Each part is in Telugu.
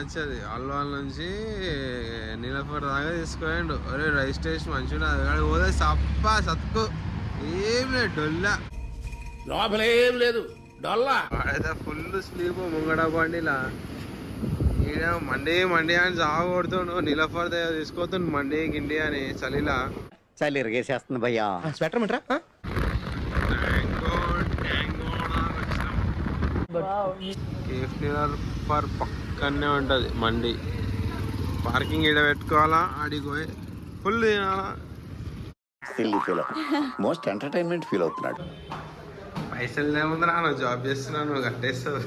నచ్చది. అల్వాల్ నుంచి నీలఫర్ దాకా తీసుకుపోయాడు. ఒరే రైస్ స్టేషన్ మంచిగా అది పోతే సప్ప సత్కు ఏం లేదు డొల్లా లోపల ఏం లేదు డొల్లా. వాడైతే ఫుల్ స్లీప్ ముంగడ బండిలా. ఈడ మండే మండే అని సాగు కొడుతుండు. నీలఫర్ దగ్గర తీసుకోతుండు మండే గిండి అని చలిలా. చలి ఇరిగేసేస్తుంది భయ్యా. స్వెటర్ మిట్రా కేఫ్ నీలఫర్ పక్కనే ఉంటది మండి. పార్కింగ్ ఈడ పెట్టుకోవాలా, ఆడికి పోయి ఫుల్ తినాలా. Silly feel most entertainment feel అవుతున్నాడు. పైసలు ఏముందిరా, నువ్వు జాబ్ చేస్తున్నావు, నువ్వు కట్టేస్తావు.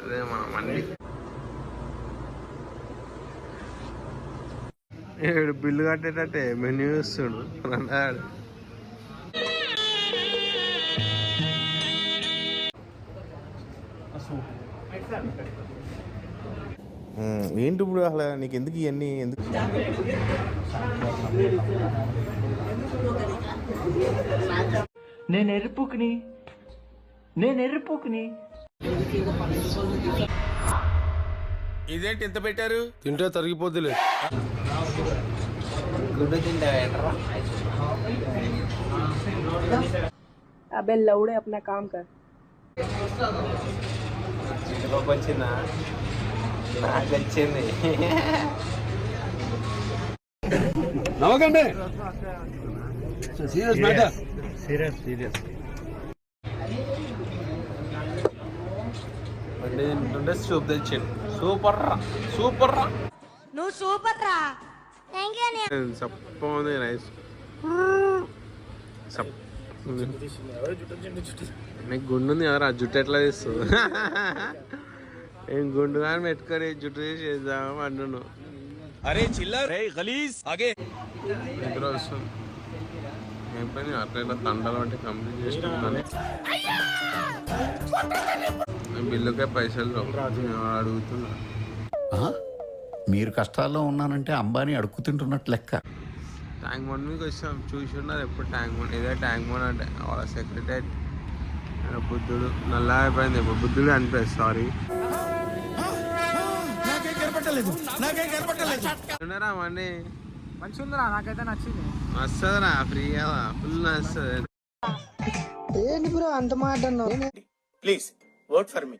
అదే మా మండి. ఏడు బిల్లు కట్టేటట్టే మెన్యూ ఇస్తుడు అన్నాడు. ఏంటి ఇప్పుడు అసలు నీకు ఎందుకు ఇవన్నీ ఎందుకు? నేను ఎర్రిపుకుని ఇదేంటి ఇంత పెట్టారు? తింటే తరిగిపోద్దులే. గుడ్డు తింటా. अबे लौड़े अपना काम कर. వచ్చిందా? నాకు వచ్చింది. నవ్వకండి. సీరియస్ బండి తింటుంటే సూప్ తెచ్చిండు. సూపర్ రా, సూపర్ రా. నువ్వు సూపర్ రా. Thank you. సప్ప రైస్ సప్. నీకు గుండు ఉంది కదా, జుట్టు ఎట్లా తీస్తుంది? ఏం గుండు కానీ పెట్టుకొని జుట్టు తీసి చేద్దాం అంటున్నావు. అరే చిల్లర్ గలీజ్ ఆగే. నిద్ర వస్తుంది. ఏం పని అట్లా ఇట్లా తండలు అంటే కంప్లీట్ చేసుకుంటాను. బిల్లుకే పైసలు అడుగుతున్నా. మీరు కష్టాల్లో ఉన్నానంటే అంబానీ అడుక్కుతింటున్నట్టు లెక్క. ట్యాంక్ బండ్ మీకు వచ్చాం, చూసి ఉన్నారు ఎప్పుడు ట్యాంక్ బండ్. ఇదే ట్యాంక్ బండ్ అంటే వాళ్ళ సెక్రటరీ బుద్ధుడు నల్లా అయిపోయింది. ఇప్పుడు బుద్ధుడు అనిపిస్తుంది. సారీ ఉన్నారా మండి? మంచిగా ఉందిరా, నాకైతే నచ్చింది. వస్తుందిరా ఫ్రీగా, ఫుల్ వస్తుంది. ఏంటి బ్రో అంత మాట అన్నావు? Please vote for me.